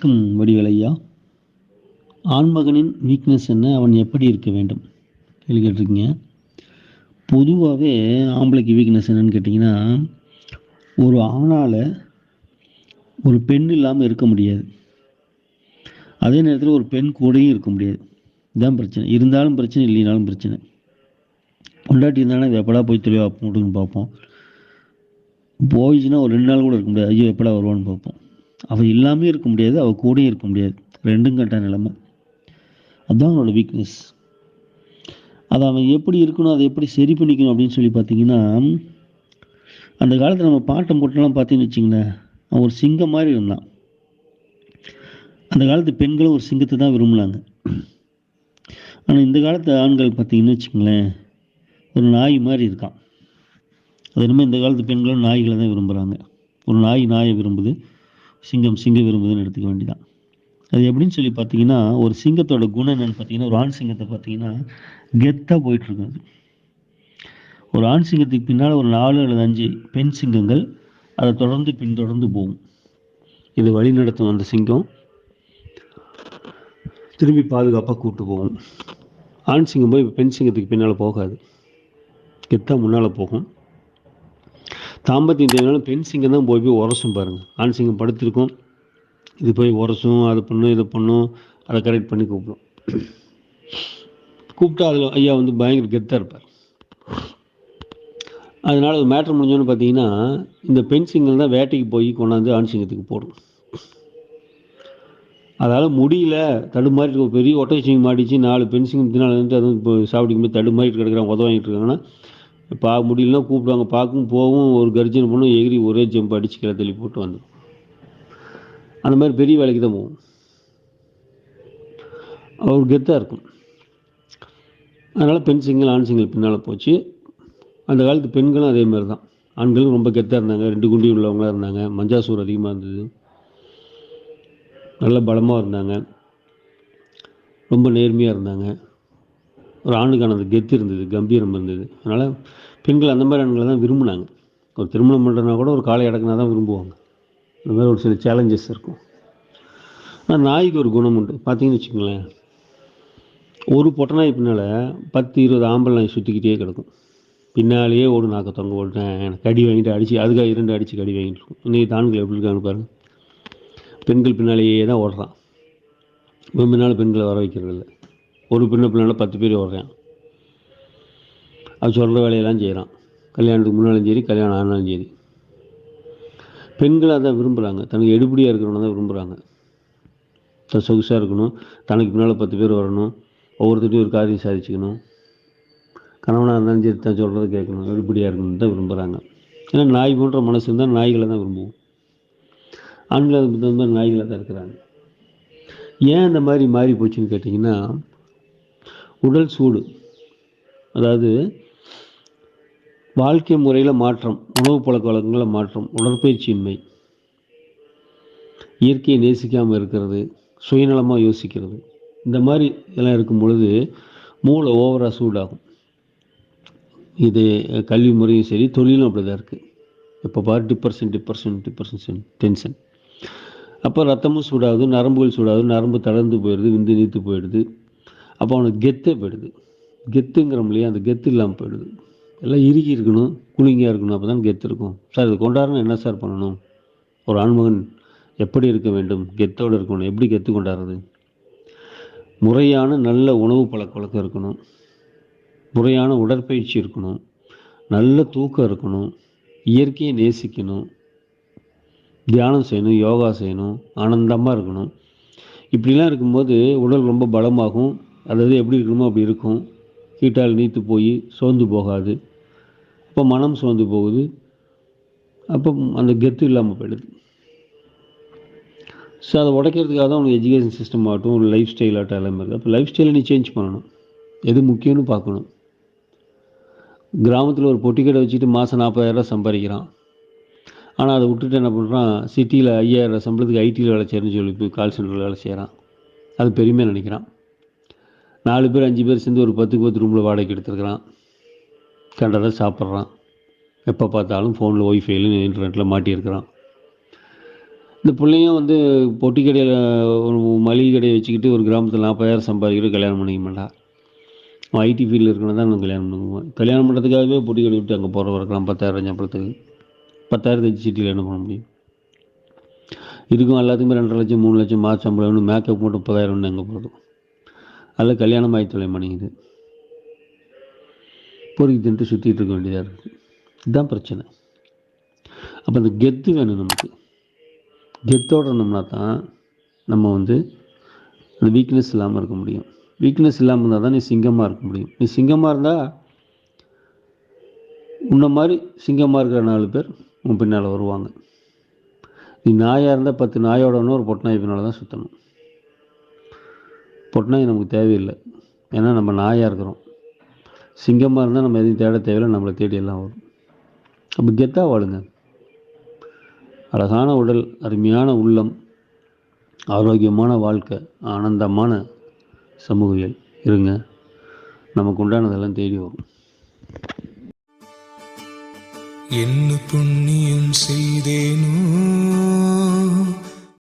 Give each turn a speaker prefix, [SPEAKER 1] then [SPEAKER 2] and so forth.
[SPEAKER 1] வணக்கம் வடிவேல் ஐயா. ஆண்மகனின் வீக்னஸ் என்ன, அவன் எப்படி இருக்க வேண்டும் கேள்வி கேட்டிருக்கீங்க. பொதுவாகவே ஆம்பளைக்கு வீக்னஸ் என்னன்னு கேட்டிங்கன்னா, ஒரு ஆணால் ஒரு பெண் இல்லாமல் இருக்க முடியாது, அதே நேரத்தில் ஒரு பெண் கூடயும் இருக்க முடியாது. இதுதான் பிரச்சனை. இருந்தாலும் பிரச்சனை, இல்லைனாலும் பிரச்சனை. பொண்டாட்டி இருந்தாலும் இது எப்படா போய் தெளிவாக போட்டுன்னு பார்ப்போம். போயிடுச்சுன்னா ஒரு 2 நாள் கூட இருக்க முடியாது. ஐயோ எப்படா வருவான்னு பார்ப்போம். அவள் இல்லாமல் இருக்க முடியாது, அவள் கூடயும் இருக்க முடியாது. ரெண்டும் கட்ட நிலைமை. அதுதான் அவனோட வீக்னஸ். அதை அவன் எப்படி இருக்கணும், அதை எப்படி சரி பண்ணிக்கணும் அப்படின்னு சொல்லி பார்த்தீங்கன்னா, அந்த காலத்தில் நம்ம பாட்டம் போட்டெல்லாம் பார்த்தீங்கன்னு வச்சிங்களேன், அவன் ஒரு சிங்கம் மாதிரி இருந்தான். அந்த காலத்து பெண்களும் ஒரு சிங்கத்தை தான் விரும்பினாங்க. ஆனால் இந்த காலத்து ஆண்கள் பார்த்தீங்கன்னு வச்சுங்களேன், ஒரு நாய் மாதிரி இருக்கான். அது என்னமோ இந்த காலத்து பெண்களும் நாய்களை தான் விரும்புகிறாங்க. ஒரு நாய் நாயை விரும்புது, சிங்கம் விரும்புதுன்னு எடுத்துக்க வேண்டியதான். அது எப்படின்னு சொல்லி பார்த்தீங்கன்னா, ஒரு சிங்கத்தோட குணம் என்னென்னு பார்த்தீங்கன்னா, ஒரு ஆண் சிங்கத்தை பார்த்தீங்கன்னா கெத்தாக போயிட்டுருக்காது. ஒரு ஆண் சிங்கத்துக்கு பின்னால் ஒரு 4 அல்லது 5 பெண் சிங்கங்கள் அதை பின்தொடர்ந்து போகும். இது வழி நடத்தும் அந்த சிங்கம் திரும்பி பாதுகாப்பாக கூப்பிட்டு போகும். ஆண் சிங்கம் போய் பெண் சிங்கத்துக்கு பின்னால் போகாது, கெத்தாக முன்னால் போகும். தாம்பத்தியம் தேவைனாலும் பெண் சிங்கம் தான் போய் உரசும் பாருங்கள். ஆண் சிங்கம் படுத்திருக்கும், இது போய் உரசும், அது பண்ணும், இதை பண்ணும், அதை கரெக்ட் பண்ணி கூப்பிட்டா அதில் ஐயா வந்து பயங்கர கெத்தாக இருப்பார். அதனால் அது மேட்ரு முடிஞ்சோன்னு பார்த்தீங்கன்னா, இந்த பெண் சிங்கம் தான் வேட்டைக்கு போய் கொண்டாந்து ஆண் சிங்கத்துக்கு போடும். அதால் முடியல, தடுமாறிட்டு பெரிய ஒட்டை சிங்கம் மாடிச்சு, 4 பெண் சிங்கம் பின்னால் வந்து அதுவும் இப்போ சாப்பிடிக்கும் போது தடுமாறிட்டு கிடக்குறாங்க, உதவாங்கிட்டு இருக்காங்கன்னா, முடியலன்னா கூப்பிடுவாங்க, பார்க்கும் போகும், ஒரு கர்ஜனை பண்ணும், எகிரி ஒரே ஜம்ப் அடித்து கீழே தள்ளி போட்டு வந்துடும். அந்த மாதிரி பெரிய வேலைக்கு தான் போகும். அவர் கெத்தாக இருக்கும். அதனால் பெண் சிங்கல் ஆண் சிங்கல் பின்னால் போச்சு. அந்த காலத்து பெண்களும் அதே மாதிரி தான். ஆண்களும் ரொம்ப கெத்தாக இருந்தாங்க, 2 குண்டி உள்ளவங்களாக இருந்தாங்க, மஞ்சாசூர் அதிகமாக இருந்தது, நல்ல பலமாக இருந்தாங்க, ரொம்ப நேர்மையாக இருந்தாங்க. ஒரு ஆணுக்கான அந்த கெத்து இருந்தது, கம்பீரம் இருந்தது. அதனால் பெண்கள் அந்த மாதிரி ஆண்களை தான் விரும்பினாங்க. ஒரு திருமணம் பண்ணுறதுனா கூட ஒரு காலை அடக்குனா தான் விரும்புவாங்க. இந்த மாதிரி ஒரு சில சேலஞ்சஸ் இருக்கும். ஆனால் நாய்க்கு ஒரு குணம் உண்டு. பார்த்தீங்கன்னு வச்சுக்கோங்களேன், ஒரு பொட்டை நாய் பின்னால் 10-20 ஆம்பளை நாய் சுற்றிக்கிட்டே கிடக்கும். பின்னாலேயே ஓடு, நாக்க தொங்க ஓட்டேன், எனக்கு கடி வாங்கிட்டு அடித்து, அதுக்காக 2 அடித்து கடி வாங்கிட்டு இருக்கும். இன்றைக்கி ஆண்கள் எப்படி இருக்காங்க பாருங்கள். பெண்கள் பின்னாலேயே தான் ஓடுறான். இவன் பின்னால் பெண்களை வர வைக்கிறது இல்லை. ஒரு பெண்ணை பின்னால் 10 பேர் ஓடுறான். அது சொல்கிற வேலையெல்லாம் செய்கிறான். கல்யாணத்துக்கு முன்னாலும் சரி, கல்யாணம் ஆனாலும் சரி. பெண்கள் அதை விரும்புகிறாங்க. தனக்கு எடுபடியாக இருக்கிறவங்க தான் விரும்புகிறாங்க. சொகுசாக இருக்கணும், தனக்கு பின்னால் 10 பேர் வரணும், ஒவ்வொருத்தரையும் ஒரு காரியம் சாதிச்சுக்கணும், கணவனாக இருந்தாலும் சரி தான் சொல்கிறத கேட்கணும், எடுபடியாக இருக்கணும்னு தான் விரும்புகிறாங்க. ஏன்னா நாய் போன்ற மனசு இருந்தால் நாய்களை தான் விரும்புவோம். ஆண்கள் அதுக்கு தகுந்த மாதிரி நாய்களை தான் இருக்கிறாங்க. ஏன் இந்த மாதிரி மாறி போச்சுன்னு கேட்டிங்கன்னா, உடல் சூடு, அதாவது வாழ்க்கை முறையில் மாற்றம், உணவு பழக்க வழக்கங்களில் மாற்றம், உடற்பயிற்சியின்மை, இயற்கையை நேசிக்காமல் இருக்கிறது, சுயநலமாக யோசிக்கிறது, இந்த மாதிரி இதெல்லாம் இருக்கும் பொழுது மூளை ஓவராக சூடாகும். இது கல்வி முறையும் சரி, தொழிலும் அப்படி தான் இருக்குது. இப்போ பாரு டிப்ரெஷன் டென்ஷன். அப்போ ரத்தமும் சூடாகுது, நரம்புகள் சூடாகுது, நரம்பு தளர்ந்து போயிடுது, விந்து நீத்து போயிடுது. அப்போ அவனுக்கு கெத்தே போயிடுது. கெத்துங்கிறோம் இல்லையா, அந்த கெத்து இல்லாமல் போயிடுது. எல்லாம் இறுகி இருக்கணும், கூலிங்காக இருக்கணும், அப்போ தான் கெத்து இருக்கும். சார் இது கொண்டாடணும், என்ன சார் பண்ணணும்? ஒரு ஆண்மகன் எப்படி இருக்க வேண்டும், கெத்தோடு இருக்கணும். எப்படி கெத்து கொண்டாடுறது? முறையான நல்ல உணவு பழக்க வழக்கம் இருக்கணும், முறையான உடற்பயிற்சி இருக்கணும், நல்ல தூக்கம் இருக்கணும், இயற்கையை நேசிக்கணும், தியானம் செய்யணும், யோகா செய்யணும், ஆனந்தமாக இருக்கணும். இப்படிலாம் இருக்கும்போது உடல் ரொம்ப பலமாகும். அதாவது எப்படி இருக்கணுமோ அப்படி இருக்கும். கீட்டால் நீத்து போய் சோர்ந்து போகாது. அப்போ மனம் சோர்ந்து போகுது. அப்போ அந்த கெத்து இல்லாமல் போயிடுது. ஸோ அதை உடைக்கிறதுக்காக தான் உனக்கு எஜுகேஷன் சிஸ்டம் ஆகட்டும், ஒரு லைஃப் ஸ்டைல் ஆகட்டும், எல்லாமே இருக்குது. அப்போ லைஃப் ஸ்டைலை நீ சேஞ்ச் பண்ணணும், எது முக்கியம்னு பார்க்கணும். கிராமத்தில் ஒரு பொட்டி கடை வச்சுட்டு மாதம் 40,000 சம்பாதிக்கிறான். ஆனால் அதை விட்டுட்டு என்ன பண்ணுறான், சிட்டியில் 5,000 சம்பளத்துக்கு ஐடியில் வேலை செய்யணும்னு சொல்லி போய் கால் சென்டரில் வேலை செய்கிறான். அது பெருமையாக நினைக்கிறான். 4 பேர் 5 பேர் சேர்ந்து ஒரு 10க்கு 10 ரூமில் வாடகைக்கு எடுத்துருக்கிறான். கண்டதை சாப்பிட்றான். எப்போ பார்த்தாலும் ஃபோனில் ஒய்ஃபைல இன்டர்நெட்டில் மாட்டியிருக்கிறான். இந்த பிள்ளையும் வந்து பொட்டி கடையில் ஒரு மளிகை கடையை வச்சுக்கிட்டு ஒரு கிராமத்தில் 40,000 சம்பாதிக்கிட்டு கல்யாணம் பண்ணிக்க மாட்டா. அவன் ஐடி ஃபீல்டில் இருக்கணும் தான் நான் கல்யாணம் பண்ணுவேன். கல்யாணம் பண்ணுறதுக்காகவே பொட்டி கடை விட்டு அங்கே போகிற இருக்கலாம் 10,000 சம்பளத்துக்கு. 10,000 சிட்டியில் என்ன பண்ண முடியும்? இதுக்கும் எல்லாத்துக்குமே 2,5 லட்சம் 3 லட்சம் மாத சம்பளம் வேணும். மேக்கப் மட்டும் 30,000 எங்கே போகுது? அதில் கல்யாணம் ஆகி தொலை மணிக்குது. பொறுக்கி தின்ட்டு சுற்றிட்டு இருக்க வேண்டியதாக இருக்குது. இதுதான் பிரச்சனை. அப்போ அந்த கெத்து வேணும் நமக்கு. கெத்தோடு இருந்தோம்னா தான் நம்ம வந்து அந்த வீக்னஸ் இல்லாமல் இருக்க முடியும். வீக்னஸ் இல்லாமல் இருந்தால் தான் நீ சிங்கமாக இருக்க முடியும். நீ சிங்கமாக இருந்தால் உன்ன மாதிரி சிங்கமாக இருக்கிற 4 பேர் உன் பின்னால் வருவாங்க. நீ நாயாக இருந்தால் 10 நாயோடனே ஒரு பொட்டநாய் பின்னால் தான் சுற்றணும். பொட்டநாய் நமக்கு தேவையில்லை, ஏன்னா நம்ம நாயாக இருக்கிறோம். சிங்கமாக இருந்தால் நம்ம எதையும் தேட தேவையில்லை, நம்மளை தேடி எல்லாம் வரும். அப்போ கெத்தாக வாழுங்க. அழகான உடல், அருமையான உள்ளம், ஆரோக்கியமான வாழ்க்கை, ஆனந்தமான சமூகவியல் இருங்க. நமக்கு உண்டானதெல்லாம் தேடி வரும்.
[SPEAKER 2] என்ன புண்ணியம் செய்தேனோ